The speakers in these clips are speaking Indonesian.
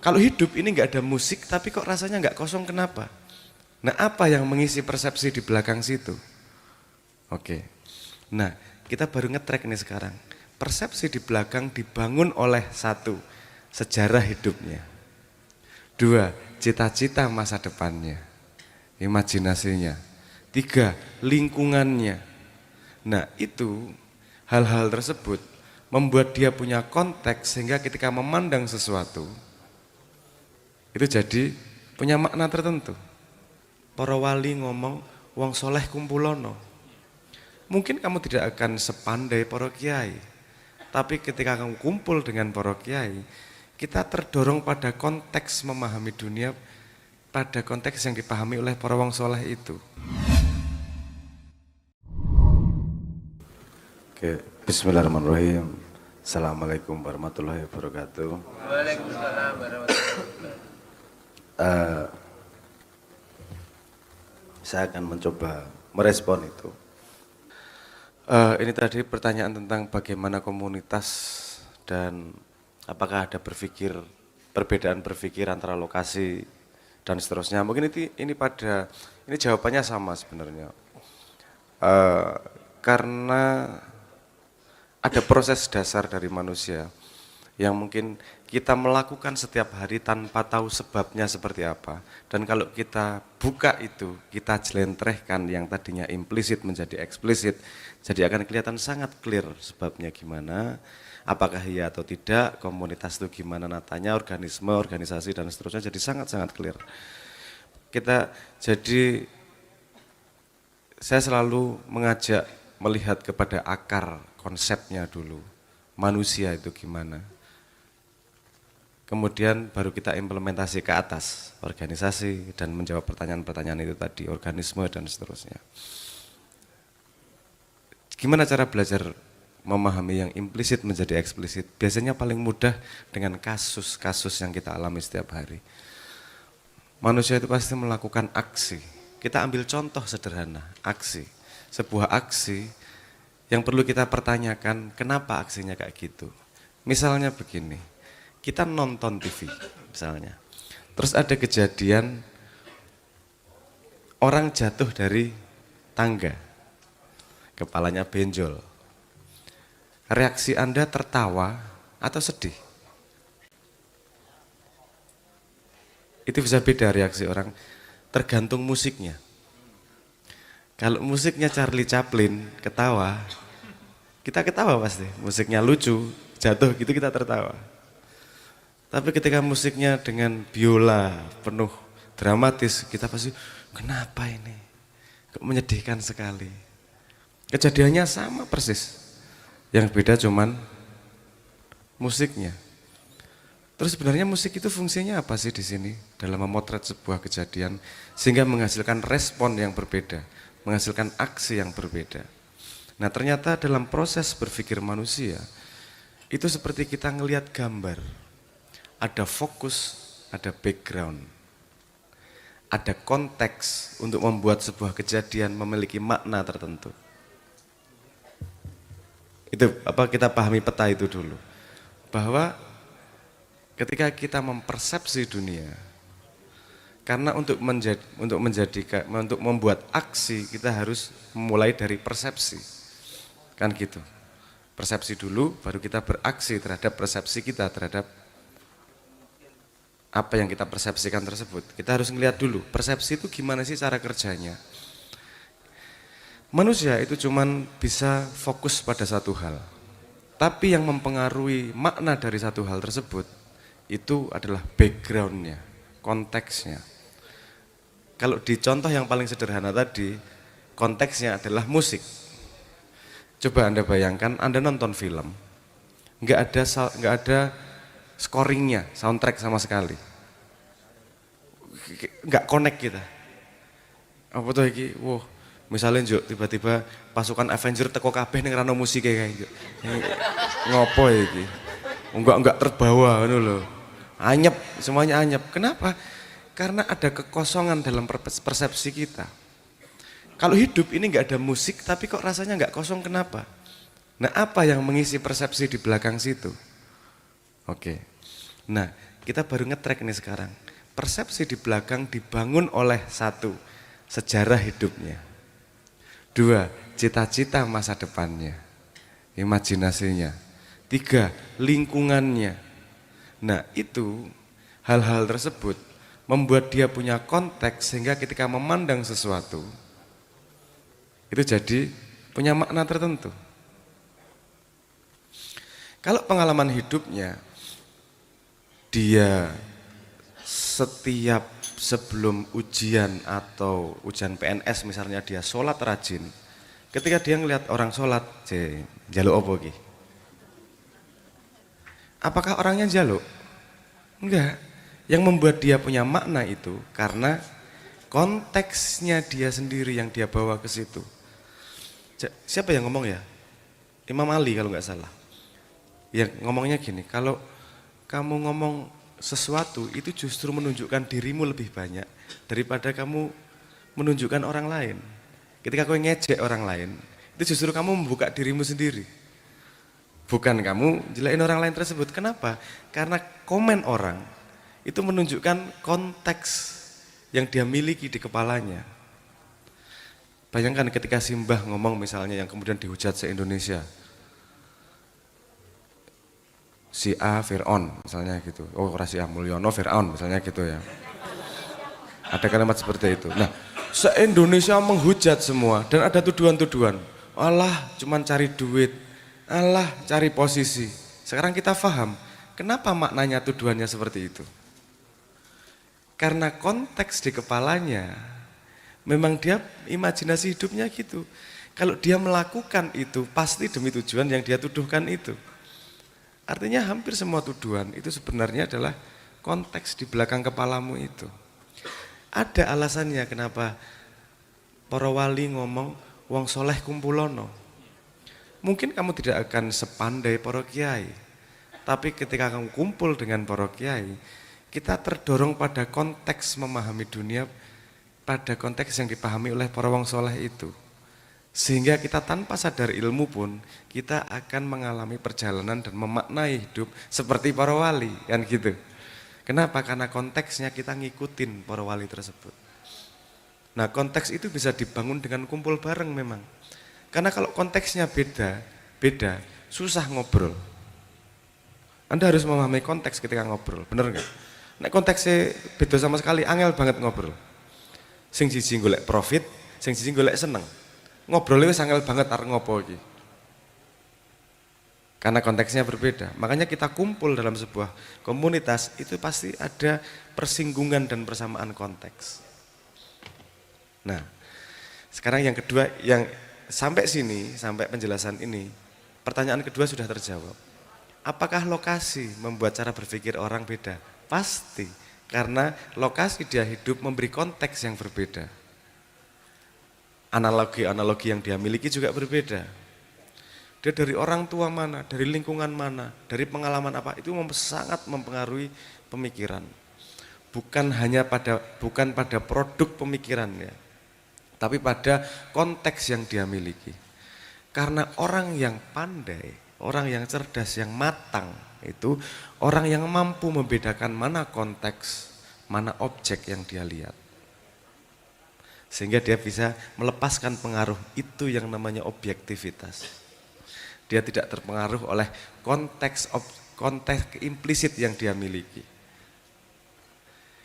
Kalau hidup ini nggak ada musik, tapi kok rasanya nggak kosong, kenapa? Nah, apa yang mengisi persepsi di belakang situ? Oke. Nah, kita baru ngetrack nih sekarang. Persepsi di belakang dibangun oleh satu, sejarah hidupnya. Dua, cita-cita masa depannya, imajinasinya. Tiga, lingkungannya. Nah, itu hal-hal tersebut membuat dia punya konteks sehingga ketika memandang sesuatu itu jadi punya makna tertentu. Para wali ngomong wong soleh kumpulono. Mungkin kamu tidak akan sepandai para kiai, tapi ketika kamu kumpul dengan para kiai, kita terdorong pada konteks memahami dunia, pada konteks yang dipahami oleh para wong soleh itu. Oke, bismillahirrahmanirrahim. Assalamualaikum warahmatullahi wabarakatuh. Waalaikumsalam warahmatullahi wabarakatuh. Saya akan mencoba merespon itu. Ini tadi pertanyaan tentang bagaimana komunitas dan apakah ada perbedaan berpikir antara lokasi dan seterusnya. Mungkin ini jawabannya sama sebenarnya. Karena ada proses dasar dari manusia yang mungkin kita melakukan setiap hari tanpa tahu sebabnya seperti apa. Dan kalau kita buka itu, kita jelentrehkan yang tadinya implisit menjadi eksplisit, jadi akan kelihatan sangat clear sebabnya gimana, apakah iya atau tidak, komunitas itu gimana natanya, organisme, organisasi dan seterusnya, jadi sangat-sangat clear. Saya selalu mengajak melihat kepada akar konsepnya dulu, manusia itu gimana. Kemudian baru kita implementasi ke atas, organisasi dan menjawab pertanyaan-pertanyaan itu tadi, organisme dan seterusnya. Gimana cara belajar memahami yang implisit menjadi eksplisit? Biasanya paling mudah dengan kasus-kasus yang kita alami setiap hari. Manusia itu pasti melakukan aksi. Kita ambil contoh sederhana, aksi. Sebuah aksi yang perlu kita pertanyakan, kenapa aksinya kayak gitu? Misalnya begini, kita nonton TV misalnya, terus ada kejadian orang jatuh dari tangga, kepalanya benjol. Reaksi Anda tertawa atau sedih? Itu bisa beda reaksi orang, tergantung musiknya. Kalau musiknya Charlie Chaplin, ketawa, kita ketawa pasti. Musiknya lucu, jatuh gitu kita tertawa. Tapi ketika musiknya dengan biola penuh dramatis, kita pasti, kenapa ini? Kok menyedihkan sekali. Kejadiannya sama persis. Yang beda cuman musiknya. Terus sebenarnya musik itu fungsinya apa sih di sini? Dalam memotret sebuah kejadian sehingga menghasilkan respon yang berbeda, menghasilkan aksi yang berbeda. Nah, ternyata dalam proses berpikir manusia itu seperti kita ngelihat gambar. Ada fokus, ada background, ada konteks untuk membuat sebuah kejadian memiliki makna tertentu. Itu kita pahami peta itu dulu. Bahwa ketika kita mempersepsi dunia, karena untuk membuat aksi kita harus memulai dari persepsi. Kan gitu. Persepsi dulu baru kita beraksi terhadap persepsi kita terhadap apa yang kita persepsikan tersebut. Kita harus ngelihat dulu, persepsi itu gimana sih cara kerjanya. Manusia itu cuman bisa fokus pada satu hal. Tapi yang mempengaruhi makna dari satu hal tersebut, itu adalah backgroundnya, konteksnya. Kalau di contoh yang paling sederhana tadi, konteksnya adalah musik. Coba Anda bayangkan, Anda nonton film, nggak ada scoringnya, soundtrack sama sekali. Nggak connect kita. Apa tuh iki? Wow, misalnya Juk, tiba-tiba pasukan Avenger teko kabeh ning rano musik kayak gitu. Ngopo iki? Enggak terbawa ngono lho. Anyep, semuanya anyep. Kenapa? Karena ada kekosongan dalam persepsi kita. Kalau hidup ini nggak ada musik, tapi kok rasanya nggak kosong, kenapa? Nah, apa yang mengisi persepsi di belakang situ? Oke. Nah, kita baru nge-track nih sekarang. Persepsi di belakang dibangun oleh satu, sejarah hidupnya. Dua, cita-cita masa depannya, imajinasinya. Tiga, lingkungannya. Nah itu, hal-hal tersebut membuat dia punya konteks sehingga ketika memandang sesuatu, itu jadi punya makna tertentu. Kalau pengalaman hidupnya, dia setiap sebelum ujian atau ujian PNS misalnya dia sholat rajin, ketika dia ngelihat orang sholat, jaluk apa ki? Apakah orangnya jaluk? Enggak. Yang membuat dia punya makna itu karena konteksnya dia sendiri yang dia bawa ke situ. Siapa yang ngomong ya? Imam Ali kalau nggak salah. Ya ngomongnya gini, kalau kamu ngomong sesuatu itu justru menunjukkan dirimu lebih banyak daripada kamu menunjukkan orang lain. Ketika kau ngejek orang lain, itu justru kamu membuka dirimu sendiri. Bukan kamu jelekin orang lain tersebut. Kenapa? Karena komen orang itu menunjukkan konteks yang dia miliki di kepalanya. Bayangkan ketika Simbah ngomong misalnya yang kemudian dihujat se-Indonesia. Si A Fir'aun misalnya gitu. Oh si A Mulyono Fir'aun misalnya gitu ya. Ada kalimat seperti itu. Nah, se-Indonesia menghujat semua dan ada tuduhan-tuduhan. Allah cuman cari duit, Allah cari posisi. Sekarang kita paham kenapa maknanya tuduhannya seperti itu. Karena konteks di kepalanya, memang dia imajinasi hidupnya gitu. Kalau dia melakukan itu, pasti demi tujuan yang dia tuduhkan itu. Artinya hampir semua tuduhan itu sebenarnya adalah konteks di belakang kepalamu itu. Ada alasannya kenapa para wali ngomong, wong soleh kumpulono. Mungkin kamu tidak akan sepandai para kiai, tapi ketika kamu kumpul dengan para kiai, kita terdorong pada konteks memahami dunia, pada konteks yang dipahami oleh para wong soleh itu. Sehingga kita tanpa sadar ilmu pun, kita akan mengalami perjalanan dan memaknai hidup seperti para wali, kan gitu. Kenapa? Karena konteksnya kita ngikutin para wali tersebut. Nah konteks itu bisa dibangun dengan kumpul bareng memang. Karena kalau konteksnya beda, susah ngobrol. Anda harus memahami konteks ketika ngobrol, bener nggak? Nek konteksnya beda sama sekali, angel banget ngobrol. Sing siji golek profit, sing siji golek seneng. Ngobrolnya wis angel banget arep ngopo iki. Karena konteksnya berbeda. Makanya kita kumpul dalam sebuah komunitas itu pasti ada persinggungan dan persamaan konteks. Nah, sekarang yang kedua, yang sampai sini, sampai penjelasan ini, pertanyaan kedua sudah terjawab. Apakah lokasi membuat cara berpikir orang beda? Pasti, karena lokasi dia hidup memberi konteks yang berbeda. Analogi-analogi yang dia miliki juga berbeda. Dia dari orang tua mana, dari lingkungan mana, dari pengalaman apa, itu sangat mempengaruhi pemikiran. Bukan pada produk pemikirannya, tapi pada konteks yang dia miliki. Karena orang yang pandai, orang yang cerdas, yang matang, itu orang yang mampu membedakan mana konteks, mana objek yang dia lihat. Sehingga dia bisa melepaskan pengaruh itu yang namanya objektivitas. Dia tidak terpengaruh oleh konteks implisit yang dia miliki.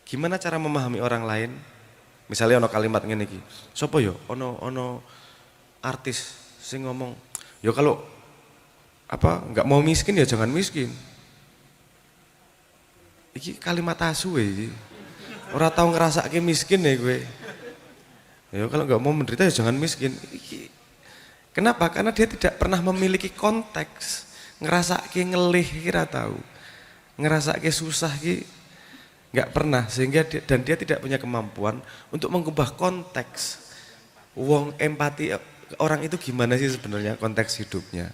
Gimana cara memahami orang lain? Misalnya ono kalimat ngene iki. Sopo yo? Ono artis sing ngomong, yo kalau nggak mau miskin ya jangan miskin. Iki kalimat asu iki. Ora tau ngrasake miskin ya gue. Ya kalau nggak mau menderita ya jangan miskin. Kenapa? Karena dia tidak pernah memiliki konteks. Ngerasake ngelih kira tahu. Ngerasake susah ki nggak pernah, sehingga dia tidak punya kemampuan untuk mengubah konteks. Wong empati orang itu gimana sih sebenarnya konteks hidupnya.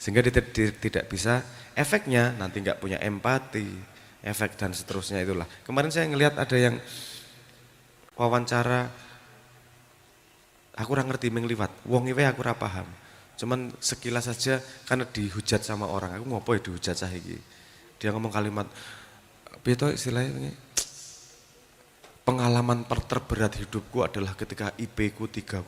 Sehingga dia tidak bisa, efeknya nanti nggak punya empati, efek dan seterusnya itulah. Kemarin saya ngelihat ada yang wawancara, aku kurang ngerti mengliwat, wong iwe aku ora paham. Cuman sekilas saja karena dihujat sama orang, aku ngopo ya dihujat saiki. Dia ngomong kalimat, piye to istilahnya ini? Pengalaman terberat hidupku adalah ketika IP ku 3,69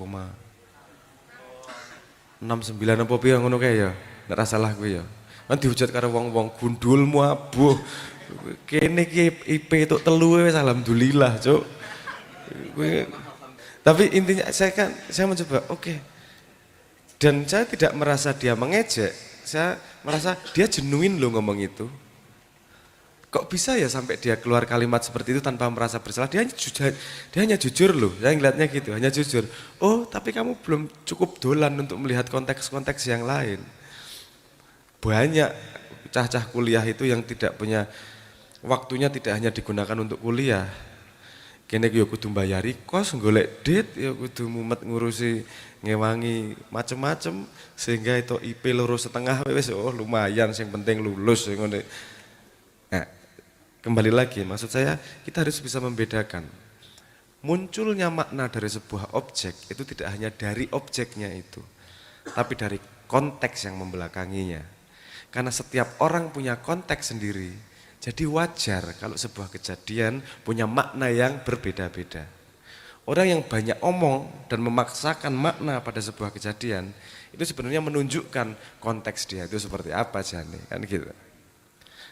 apa piye ngono kae ya. Nek ra salah kuwi ya. Kan dihujat karo wong-wong gundulmu abuh. Kene iki IP tok 3 wis alhamdulillah, Cuk. Tapi intinya saya mencoba, oke. Dan saya tidak merasa dia mengejek, saya merasa dia genuine loh ngomong itu. Kok bisa ya sampai dia keluar kalimat seperti itu tanpa merasa bersalah? Dia hanya jujur loh, saya ngeliatnya gitu, hanya jujur. Oh, tapi kamu belum cukup dolan untuk melihat konteks-konteks yang lain. Banyak cah-cah kuliah itu yang tidak punya waktunya, tidak hanya digunakan untuk kuliah. Kene yo kudu mbayari kos, golek duit, yo kudu mumet ngurusi ngewangi macem-macem sehingga itu IP 2,5 wis oh lumayan, yang penting lulus ngono. Nah, kembali lagi maksud saya kita harus bisa membedakan munculnya makna dari sebuah objek itu tidak hanya dari objeknya itu, tapi dari konteks yang membelakanginya. Karena setiap orang punya konteks sendiri. Jadi wajar kalau sebuah kejadian punya makna yang berbeda-beda. Orang yang banyak omong dan memaksakan makna pada sebuah kejadian, itu sebenarnya menunjukkan konteks dia itu seperti apa jane, kan gitu.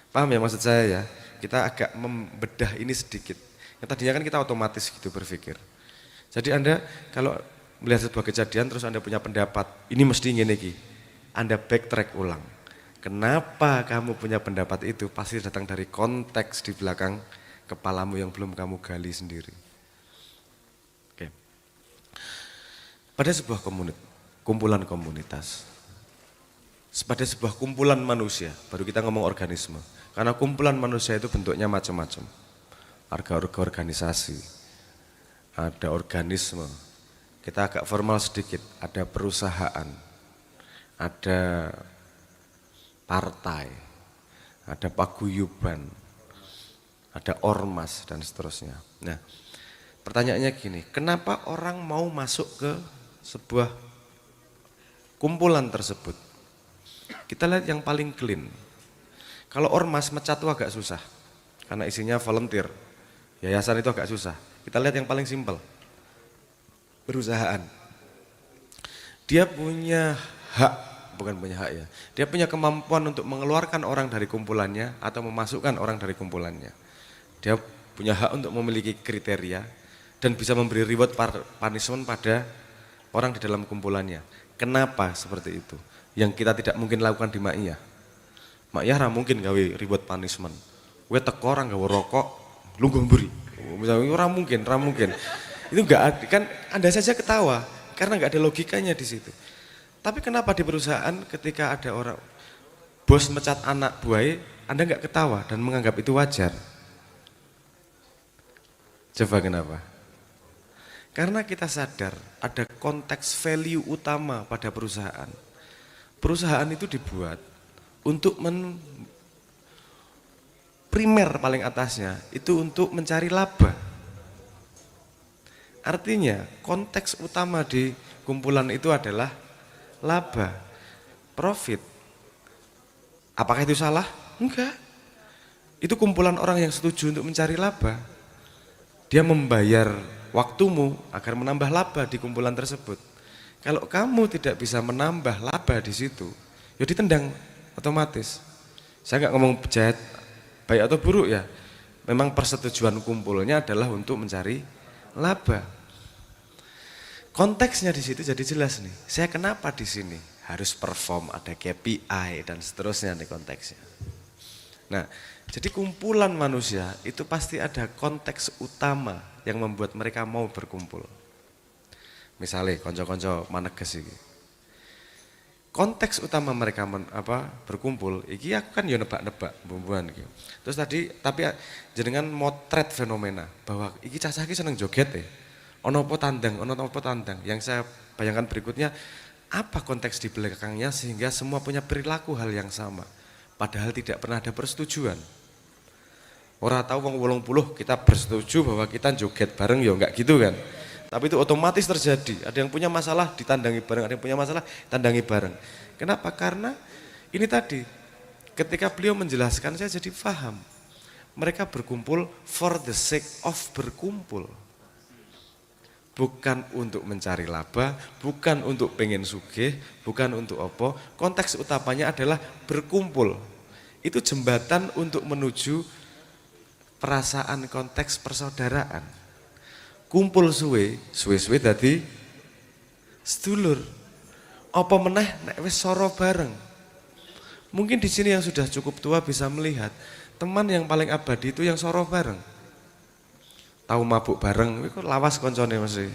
Paham ya maksud saya ya? Kita agak membedah ini sedikit. Yang tadinya kan kita otomatis gitu berpikir. Jadi Anda kalau melihat sebuah kejadian terus Anda punya pendapat, ini mesti ngene iki. Anda backtrack ulang. Kenapa kamu punya pendapat itu? Pasti datang dari konteks di belakang kepalamu yang belum kamu gali sendiri. Oke. Pada sebuah kumpulan komunitas, pada sebuah kumpulan manusia, baru kita ngomong organisme. Karena kumpulan manusia itu bentuknya macam-macam. Ada organisasi, ada organisme. Kita agak formal sedikit, ada perusahaan, ada partai, ada paguyuban, ada ormas dan seterusnya. Nah, pertanyaannya gini, kenapa orang mau masuk ke sebuah kumpulan tersebut? Kita lihat yang paling clean. Kalau ormas mecat itu agak susah, karena isinya volunteer. Yayasan itu agak susah. Kita lihat yang paling simpel. Perusahaan. Dia punya hak. Bukan punya hak ya, dia punya kemampuan untuk mengeluarkan orang dari kumpulannya atau memasukkan orang dari kumpulannya. Dia punya hak untuk memiliki kriteria dan bisa memberi reward punishment pada orang di dalam kumpulannya. Kenapa seperti itu? Yang kita tidak mungkin lakukan di Maiyah. Maiyah ra mungkin gawe reward punishment. Kowe teko orang gawe rokok, lu nggo mburi. Misalnya ora mungkin. Itu enggak, kan Anda saja ketawa karena enggak ada logikanya di situ. Tapi kenapa di perusahaan ketika ada orang bos mecat anak buah, Anda nggak ketawa dan menganggap itu wajar? Coba kenapa? Karena kita sadar ada konteks value utama pada perusahaan. Perusahaan itu dibuat untuk primer paling atasnya itu untuk mencari laba. Artinya konteks utama di kumpulan itu adalah laba, profit. Apakah itu salah? Enggak. Itu kumpulan orang yang setuju untuk mencari laba. Dia membayar waktumu agar menambah laba di kumpulan tersebut. Kalau kamu tidak bisa menambah laba di situ, ya ditendang otomatis. Saya nggak ngomong jahat, baik atau buruk ya. Memang persetujuan kumpulnya adalah untuk mencari laba. Konteksnya di situ jadi jelas nih. Saya kenapa di sini harus perform, ada KPI dan seterusnya nih konteksnya. Nah, jadi kumpulan manusia itu pasti ada konteks utama yang membuat mereka mau berkumpul. Misalnya konco-konco maneges iki. Konteks utama mereka berkumpul, iki aku kan ya nebak-nebak bumbuan iki. Terus tadi tapi jenengan motret fenomena bahwa iki cacah iki seneng joget ya. Ono apa tandang. Yang saya bayangkan berikutnya, apa konteks di belakangnya sehingga semua punya perilaku hal yang sama. Padahal tidak pernah ada persetujuan. Orang tahu wong 80 kita bersetuju bahwa kita joget bareng ya enggak gitu kan. Tapi itu otomatis terjadi. Ada yang punya masalah ditandangi bareng, ada yang punya masalah tandangi bareng. Kenapa? Karena ini tadi ketika beliau menjelaskan saya jadi paham. Mereka berkumpul for the sake of berkumpul. Bukan untuk mencari laba, bukan untuk pengen sugih, bukan untuk apa. Konteks utamanya adalah berkumpul. Itu jembatan untuk menuju perasaan konteks persaudaraan. Kumpul suwe dadi sedulur. Apa meneh nek wis soro bareng. Mungkin di sini yang sudah cukup tua bisa melihat teman yang paling abadi itu yang soro bareng. Tahu mabuk bareng, itu lawas koncone mesti.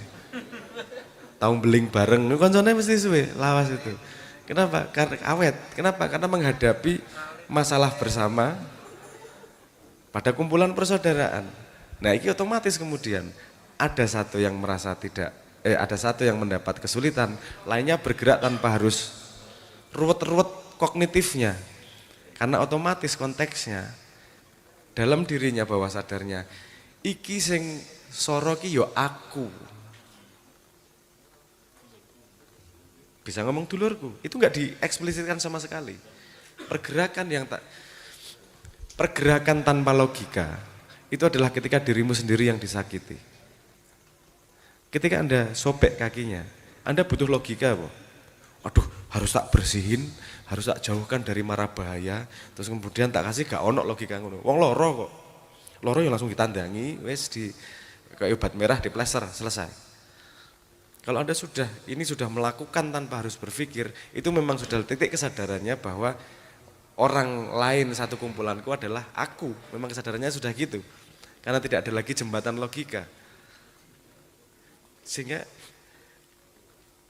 Tahu beling bareng, itu koncone mesti suwe, lawas itu. Kenapa? Karena awet. Kenapa? Karena menghadapi masalah bersama pada kumpulan persaudaraan. Nah, ini otomatis kemudian ada satu yang merasa ada satu yang mendapat kesulitan, lainnya bergerak tanpa harus ruwet-ruwet kognitifnya. Karena otomatis konteksnya dalam dirinya bawah sadarnya, iki sing soro ki yo aku. Bisa ngomong dulurku, itu enggak dieksplisitkan sama sekali. Pergerakan tanpa logika itu adalah ketika dirimu sendiri yang disakiti. Ketika Anda sobek kakinya, Anda butuh logika, Pak. Aduh, harus tak bersihin, harus tak jauhkan dari mara bahaya, terus kemudian tak kasih gak ono logika ngono. Wong loro kok. Loro yang langsung ditandangi, wes di kayak obat merah di plester, selesai. Kalau Anda sudah melakukan tanpa harus berpikir, itu memang sudah titik kesadarannya bahwa orang lain satu kumpulanku adalah aku. Memang kesadarannya sudah gitu. Karena tidak ada lagi jembatan logika. Sehingga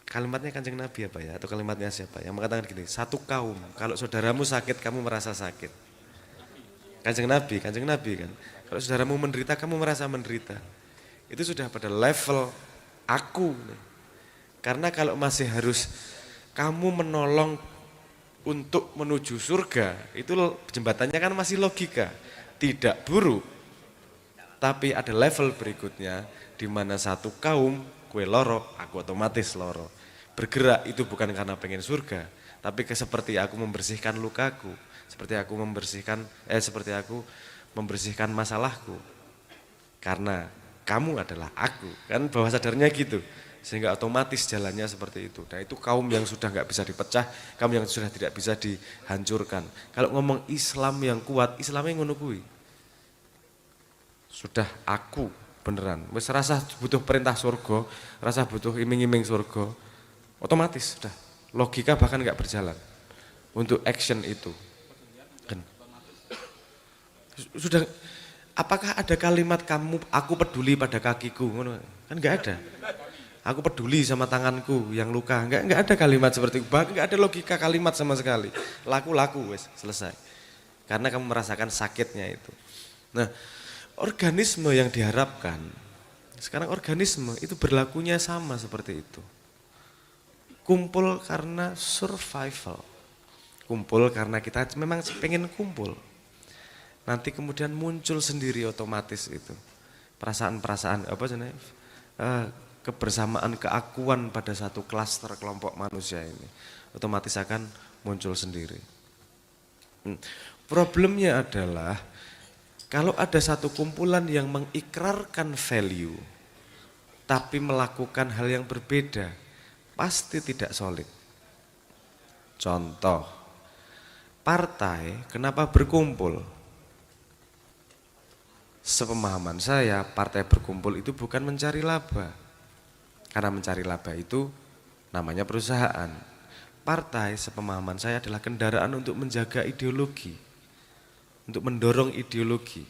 kalimatnya Kanjeng Nabi apa ya? Atau kalimatnya siapa? Yang mengatakan gini, satu kaum, kalau saudaramu sakit, kamu merasa sakit. Kanjeng Nabi kan. Kalau saudaramu menderita, kamu merasa menderita. Itu sudah pada level aku. Karena kalau masih harus kamu menolong untuk menuju surga, itu jembatannya kan masih logika. Tidak buruk. Tapi ada level berikutnya, di mana satu kaum, kue loro, aku otomatis loro. Bergerak itu bukan karena pengen surga, tapi seperti aku membersihkan lukaku, seperti aku membersihkan masalahku. Karena kamu adalah aku, kan bawah sadarnya gitu. Sehingga otomatis jalannya seperti itu. Nah, itu kaum yang sudah nggak bisa dipecah, kaum yang sudah tidak bisa dihancurkan. Kalau ngomong Islam yang kuat, Islamnya ngono kuwi. Sudah aku beneran. Wis rasa butuh perintah surga, rasa butuh iming-iming surga, otomatis sudah. Logika bahkan nggak berjalan untuk action itu. Kan. Sudah. Apakah ada kalimat aku peduli pada kakiku? Kan nggak ada. Aku peduli sama tanganku yang luka. Enggak ada kalimat seperti itu. Bahkan enggak ada logika kalimat sama sekali. Laku wes selesai. Karena kamu merasakan sakitnya itu. Nah, organisme yang diharapkan sekarang organisme itu berlakunya sama seperti itu. Kumpul karena survival. Kumpul karena kita memang pengen kumpul. Nanti kemudian muncul sendiri otomatis itu. Perasaan-perasaan kebersamaan, keakuan pada satu klaster kelompok manusia ini otomatis akan muncul sendiri. Problemnya adalah kalau ada satu kumpulan yang mengikrarkan value tapi melakukan hal yang berbeda, pasti tidak solid. Contoh, partai kenapa berkumpul? Sepemahaman saya, partai berkumpul itu bukan mencari laba. Karena mencari laba itu namanya perusahaan. Partai sepemahaman saya adalah kendaraan untuk menjaga ideologi. Untuk mendorong ideologi.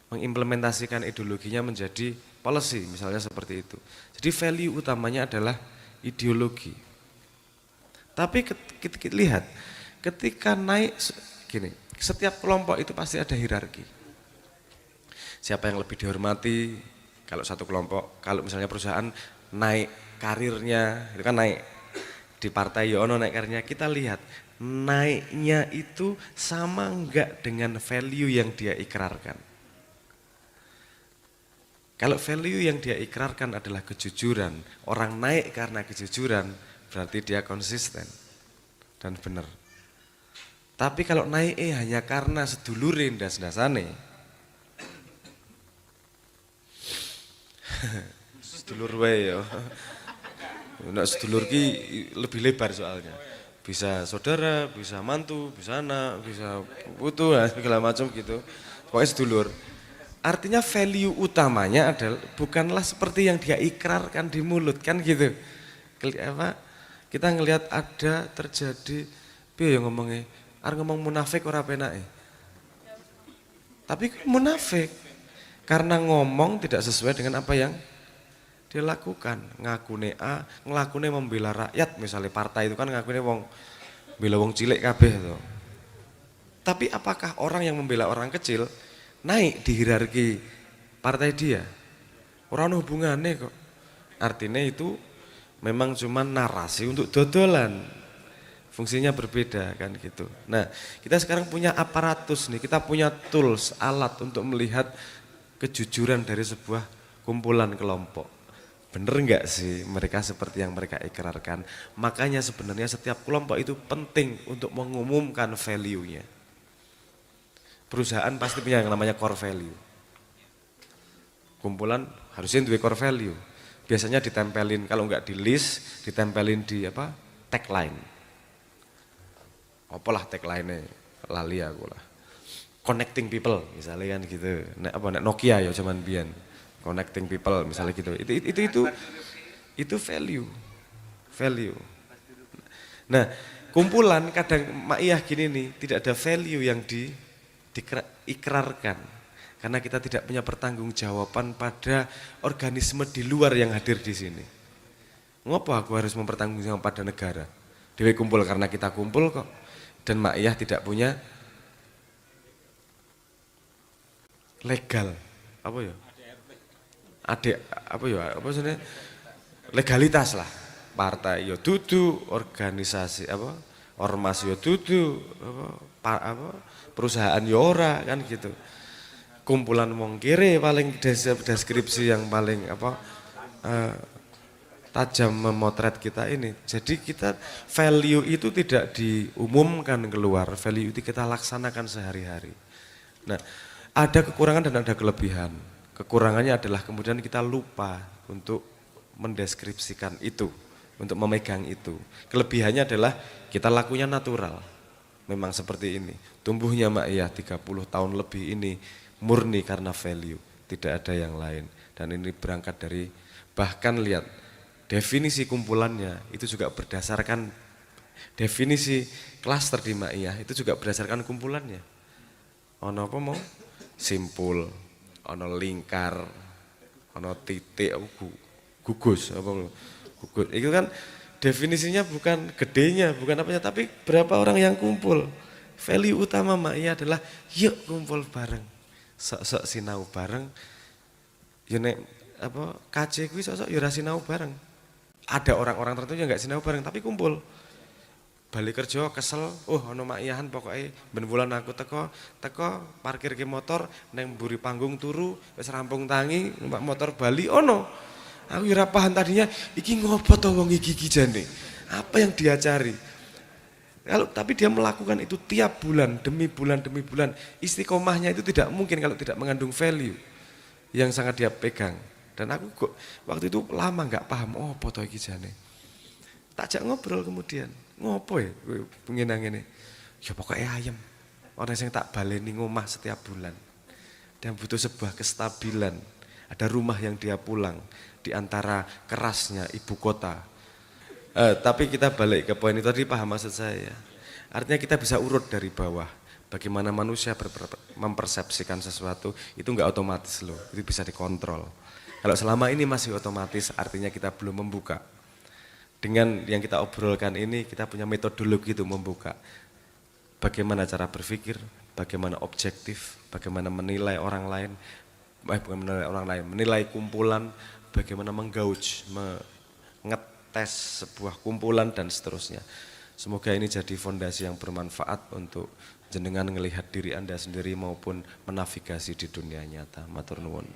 Mengimplementasikan ideologinya menjadi policy misalnya seperti itu. Jadi value utamanya adalah ideologi. Tapi kita lihat ketika naik gini, setiap kelompok itu pasti ada hierarki. Siapa yang lebih dihormati kalau satu kelompok, kalau misalnya perusahaan naik karirnya, itu kan naik di partai Yono naik karirnya, kita lihat naiknya itu sama enggak dengan value yang dia ikrarkan. Kalau value yang dia ikrarkan adalah kejujuran, orang naik karena kejujuran, berarti dia konsisten dan benar. Tapi kalau naik hanya karena sedulurin das-dasane, Sedulur wae ya. Nek sedulur ki lebih lebar soalnya. Bisa saudara, bisa mantu, bisa anak, bisa putu, nah, segala macam gitu. Pokoknya sedulur. Artinya value utamanya adalah bukanlah seperti yang dia ikrarkan di mulut kan gitu. Apa? Kita ngelihat ada terjadi piye ya ngomongnya, arep ngomong munafik ora penake. Tapi munafik karena ngomong tidak sesuai dengan apa yang dia lakukan. Ngakune A, ngelakune membela rakyat, misalnya partai itu kan ngakune wong bela wong cilik kabeh to. Tapi apakah orang yang membela orang kecil naik di hierarki partai dia? Ora ono hubungane kok. Artinya itu memang cuma narasi untuk dodolan. Fungsinya berbeda kan gitu. Nah, kita sekarang punya aparatus nih, kita punya tools, alat untuk melihat kejujuran dari sebuah kumpulan kelompok. Bener nggak sih mereka seperti yang mereka ikrarkan? Makanya sebenarnya setiap kelompok itu penting untuk mengumumkan value-nya. Perusahaan pasti punya yang namanya core value. Kumpulan harusnya duwe core value. Biasanya ditempelin, kalau nggak di list, ditempelin di apa? Tagline. Apalah tagline-nya, lali aku lah. Connecting people misalnya kan gitu. Nek Nokia ya cuman biyen. Connecting people misalnya gitu. Itu value. Value. Nah, kumpulan kadang maiyah gini nih, tidak ada value yang diikrarkan. Karena kita tidak punya pertanggungjawaban pada organisme di luar yang hadir di sini. Ngopo aku harus mempertanggungjawabkan pada negara? Dewe kumpul karena kita kumpul kok. Dan maiyah tidak punya legal apa ya? Apa sebenarnya legalitas lah. Partai ya dudu, organisasi apa? Ormas ya dudu, perusahaan ya ora kan gitu. Kumpulan wong kiri paling deskripsi yang paling tajam memotret kita ini. Jadi kita value itu tidak diumumkan keluar, value itu kita laksanakan sehari-hari. Nah, ada kekurangan dan ada kelebihan. Kekurangannya adalah kemudian kita lupa untuk mendeskripsikan itu, untuk memegang itu. Kelebihannya adalah kita lakunya natural. Memang seperti ini. Tumbuhnya maiyah 30 tahun lebih ini murni karena value, tidak ada yang lain. Dan ini berangkat dari, bahkan lihat, definisi kumpulannya itu juga berdasarkan definisi klaster di maiyah itu juga berdasarkan kumpulannya. Ono apa mau? Simpul, ono lingkar, ono titik, gugus, apa gugus. Itu kan definisinya bukan gedenya, bukan apanya, tapi berapa orang yang kumpul. Value utama maiyah adalah yuk kumpul bareng, sok-sok sinau bareng. Yo nek apa KC kuwi sok-sok yo ra sinau bareng. Ada orang-orang tertentu yang nggak sinau bareng tapi kumpul. Balik kerja kesel, ono maiyahan pokoknya ben bulan aku teko parkir ke motor neng mburi panggung turu wis rampung tangi numpak motor bali ono. Aku ora paham tadinya iki ngopo to wong iki jane. Apa yang dia cari? Tapi dia melakukan itu tiap bulan demi bulan demi bulan. Istiqomahnya itu tidak mungkin kalau tidak mengandung value yang sangat dia pegang. Dan aku kok waktu itu lama nggak paham, apa to iki jane. Tak jak ngobrol kemudian, ngopo ya pengen ngene. Ya pokoknya ayam. Orang yang tak baleni ngomah setiap bulan. Dan butuh sebuah kestabilan. Ada rumah yang dia pulang di antara kerasnya ibu kota. Tapi kita balik ke poin itu tadi, paham maksud saya. Artinya kita bisa urut dari bawah. Bagaimana manusia mempersepsikan sesuatu itu nggak otomatis loh, itu bisa dikontrol. Kalau selama ini masih otomatis, artinya kita belum membuka. Dengan yang kita obrolkan ini, kita punya metodologi itu membuka. Bagaimana cara berpikir, bagaimana objektif, bagaimana menilai orang lain, menilai kumpulan, bagaimana menggauge, mengetes sebuah kumpulan dan seterusnya. Semoga ini jadi fondasi yang bermanfaat untuk jenengan melihat diri Anda sendiri maupun menavigasi di dunia nyata. Matur nuwun.